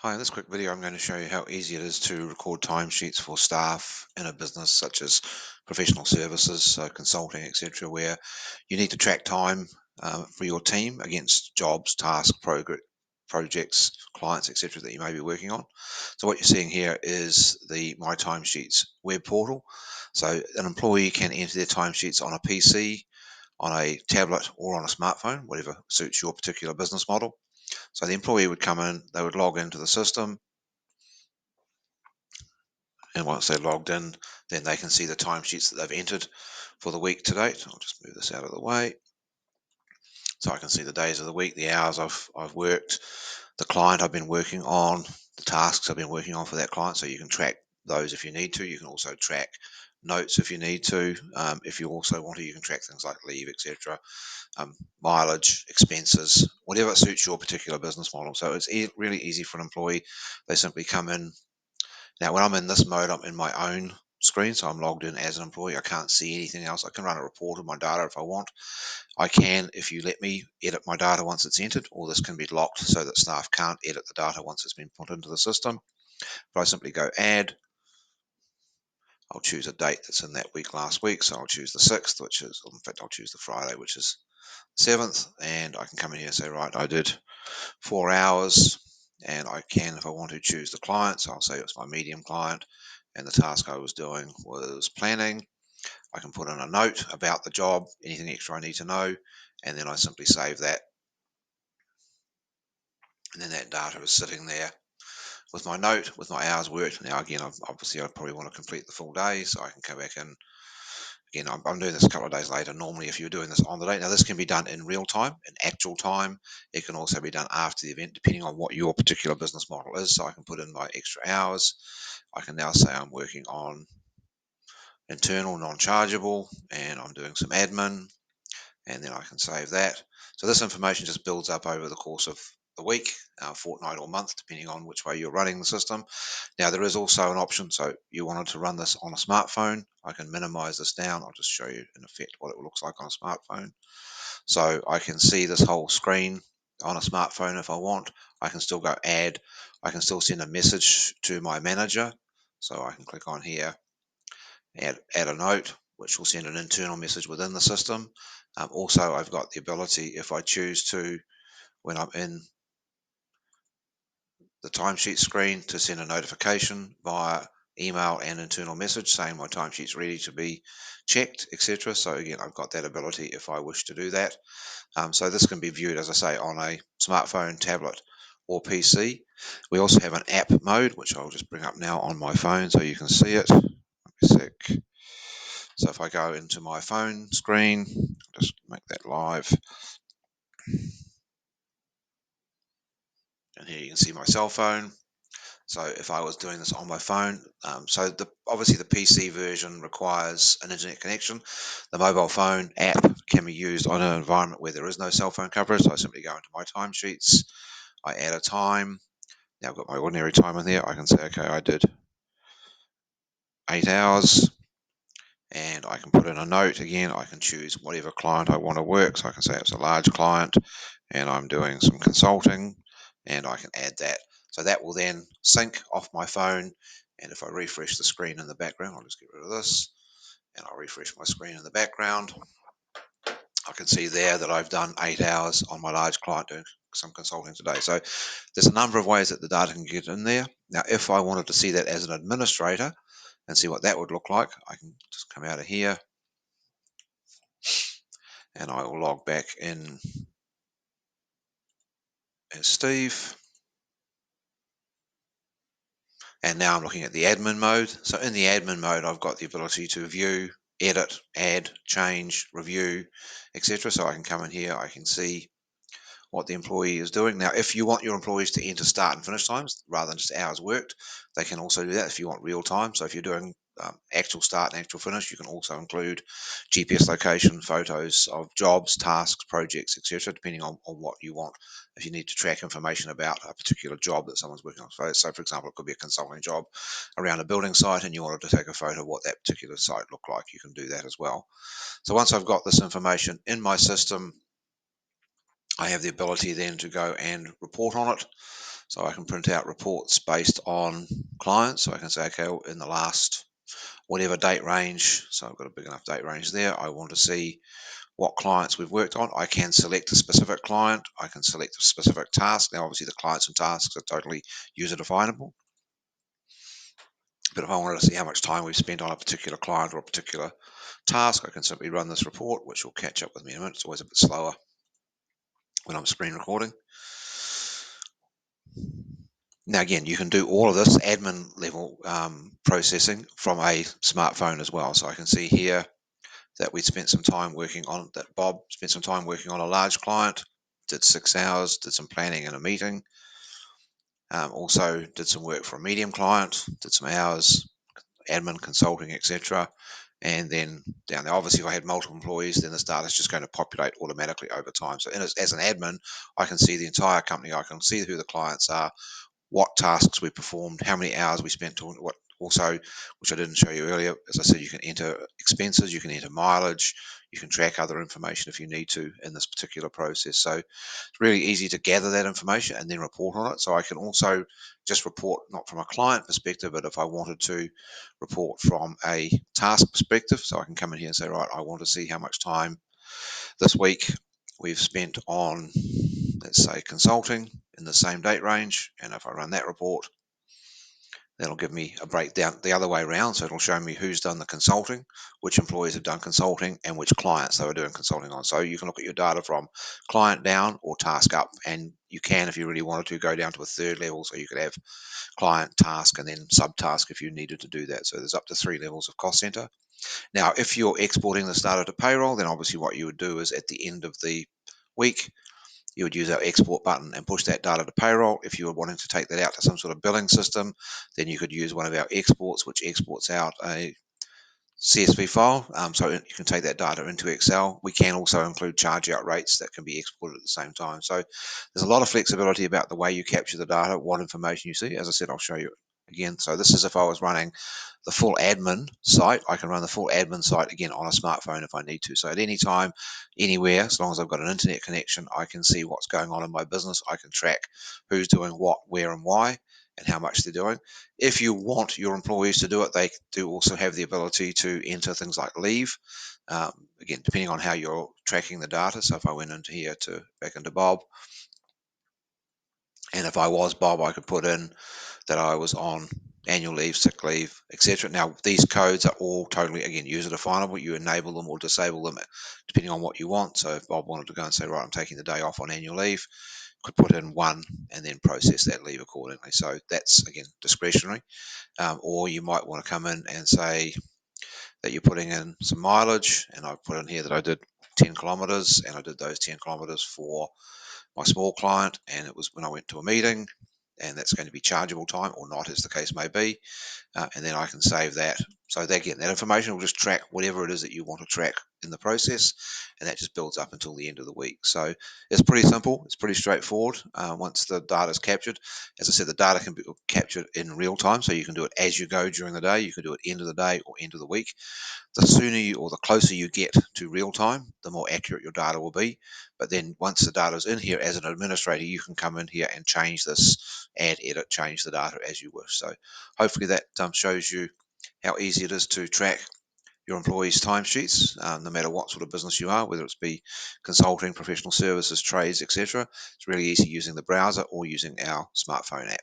Hi, in this quick video, I'm going to show you how easy it is to record timesheets for staff in a business such as professional services, so consulting, etc., where you need to track time for your team against jobs, tasks, projects, clients, etc., that you may be working on. So what you're seeing here is the MyTimesheets web portal. So an employee can enter their timesheets on a PC, on a tablet, or on a smartphone, whatever suits your particular business model. So the employee would come in, they would log into the system, and once they're logged in, then they can see the timesheets that they've entered for the week to date. I'll just move this out of the way. So I can see the days of the week, the hours I've worked, the client I've been working on, the tasks I've been working on for that client. So you can track those if you need to. You can also track notes if you need to. If you also want to, you can track things like leave, etc., mileage, expenses, whatever suits your particular business model. So it's really easy for an employee. They simply come in. Now, when I'm in this mode, I'm in my own screen, so I'm logged in as an employee. I can't see anything else. I can run a report of my data if I want. I can, if you let me, edit my data once it's entered, or this can be locked so that staff can't edit the data once it's been put into the system. But I simply go add. I'll choose a date that's in that week last week, so I'll choose the 6th, which is, in fact, I'll choose the Friday, which is 7th, and I can come in here and say, right, I did 4 hours, and I can, if I want to, choose the client. So I'll say it's my medium client, and the task I was doing was planning. I can put in a note about the job, anything extra I need to know, and then I simply save that. And then that data is sitting there with my note, with my hours worked. Now, again, obviously, I probably want to complete the full day, so I can go back in. Again, I'm doing this a couple of days later. Normally, if you're doing this on the day, now this can be done in real time, in actual time. It can also be done after the event, depending on what your particular business model is. So I can put in my extra hours. I can now say I'm working on internal, non-chargeable, and I'm doing some admin, and then I can save that. So this information just builds up over the course of the week, fortnight, or month, depending on which way you're running the system. Now, there is also an option, so you wanted to run this on a smartphone. I can minimize this down. I'll just show you in effect what it looks like on a smartphone. So I can see this whole screen on a smartphone if I want. I can still go add. I can still send a message to my manager. So I can click on here, add a note, which will send an internal message within the system. Also, I've got the ability, if I choose to, when I'm in the timesheet screen, to send a notification via email and internal message saying my timesheet's ready to be checked, etc. So again, I've got that ability if I wish to do that. So this can be viewed, as I say, on a smartphone, tablet, or PC. We also have an app mode, which I'll just bring up now on my phone so you can see it. So if I go into my phone screen, just make that live. And here you can see my cell phone. So if I was doing this on my phone, obviously the PC version requires an internet connection. The mobile phone app can be used on an environment where there is no cell phone coverage. So I simply go into my timesheets, I add a time. Now I've got my ordinary time in there. I can say, okay, I did 8 hours. And I can put in a note again. I can choose whatever client I want to work. So I can say it's a large client and I'm doing some consulting, and I can add that. So that will then sync off my phone. And if I refresh the screen in the background, I'll just get rid of this and I'll refresh my screen in the background. I can see there that I've done 8 hours on my large client doing some consulting today. So there's a number of ways that the data can get in there. Now, if I wanted to see that as an administrator and see what that would look like, I can just come out of here and I will log back in as Steve. And now I'm looking at the admin mode. So in the admin mode, I've got the ability to view, edit, add, change, review, etc. So I can come in here, I can see what the employee is doing. Now, if you want your employees to enter start and finish times rather than just hours worked, they can also do that if you want real time. So if you're doing actual start and actual finish, you can also include GPS location, photos of jobs, tasks, projects, etc., depending on what you want. If you need to track information about a particular job that someone's working on. So for example, it could be a consulting job around a building site and you wanted to take a photo of what that particular site looked like, you can do that as well. So once I've got this information in my system, I have the ability then to go and report on it. So I can print out reports based on clients. So I can say, okay, in the last whatever date range, so I've got a big enough date range there, I want to see what clients we've worked on. I can select a specific client. I can select a specific task. Now, obviously, the clients and tasks are totally user definable. But if I wanted to see how much time we've spent on a particular client or a particular task, I can simply run this report, which will catch up with me in a minute. It's always a bit slower when I'm screen recording. Now, again, you can do all of this admin level processing from a smartphone as well. So I can see here that we spent some time working on, that Bob spent some time working on a large client, did 6 hours, did some planning and a meeting, also did some work for a medium client, did some hours, admin, consulting, etc. And then down there, obviously, if I had multiple employees, then this data is just going to populate automatically over time. So as an admin, I can see the entire company. I can see who the clients are, what tasks we performed, how many hours we spent on what. Also, which I didn't show you earlier, as I said, you can enter expenses, you can enter mileage, you can track other information if you need to in this particular process. So it's really easy to gather that information and then report on it. So I can also just report not from a client perspective, but if I wanted to report from a task perspective, so I can come in here and say, right, I want to see how much time this week we've spent on, let's say, consulting in the same date range. And if I run that report, that'll give me a breakdown the other way around. So it'll show me who's done the consulting, which employees have done consulting, and which clients they were doing consulting on. So you can look at your data from client down or task up, and you can, if you really wanted to, go down to a third level. So you could have client, task, and then subtask if you needed to do that. So there's up to 3 levels of cost center. Now, if you're exporting this data to payroll, then obviously what you would do is at the end of the week, you would use our export button and push that data to payroll. If you were wanting to take that out to some sort of billing system, then you could use one of our exports, which exports out a CSV file. So you can take that data into Excel. We can also include charge out rates that can be exported at the same time. So there's a lot of flexibility about the way you capture the data, what information you see. As I said, I'll show you again. So this is if I was running the full admin site. I can run the full admin site again on a smartphone if I need to. So at any time, anywhere, as long as I've got an internet connection, I can see what's going on in my business. I can track who's doing what, where, and why, and how much they're doing. If you want your employees to do it, they do also have the ability to enter things like leave. Again, depending on how you're tracking the data. So if I went into here back into Bob, and if I was Bob, I could put in that I was on annual leave, sick leave, etc. Now, these codes are all totally, again, user definable. You enable them or disable them depending on what you want. So if Bob wanted to go and say, right, I'm taking the day off on annual leave, could put in 1 and then process that leave accordingly. So that's, again, discretionary. Or you might want to come in and say that you're putting in some mileage, and I've put in here that I did 10 kilometers, and I did those 10 kilometers for my small client, and it was when I went to a meeting, and that's going to be chargeable time or not, as the case may be. And then I can save that. So that information will just track whatever it is that you want to track in the process, and that just builds up until the end of the week. So it's pretty simple. It's pretty straightforward once the data is captured. As I said, the data can be captured in real time, so you can do it as you go during the day. You can do it end of the day or end of the week. The sooner or the closer you get to real time, the more accurate your data will be. But then once the data is in here, as an administrator, you can come in here and change this, add, edit, change the data as you wish. So hopefully that shows you how easy it is to track your employees' timesheets, no matter what sort of business you are, whether it's be consulting, professional services, trades, etc. It's really easy using the browser or using our smartphone app.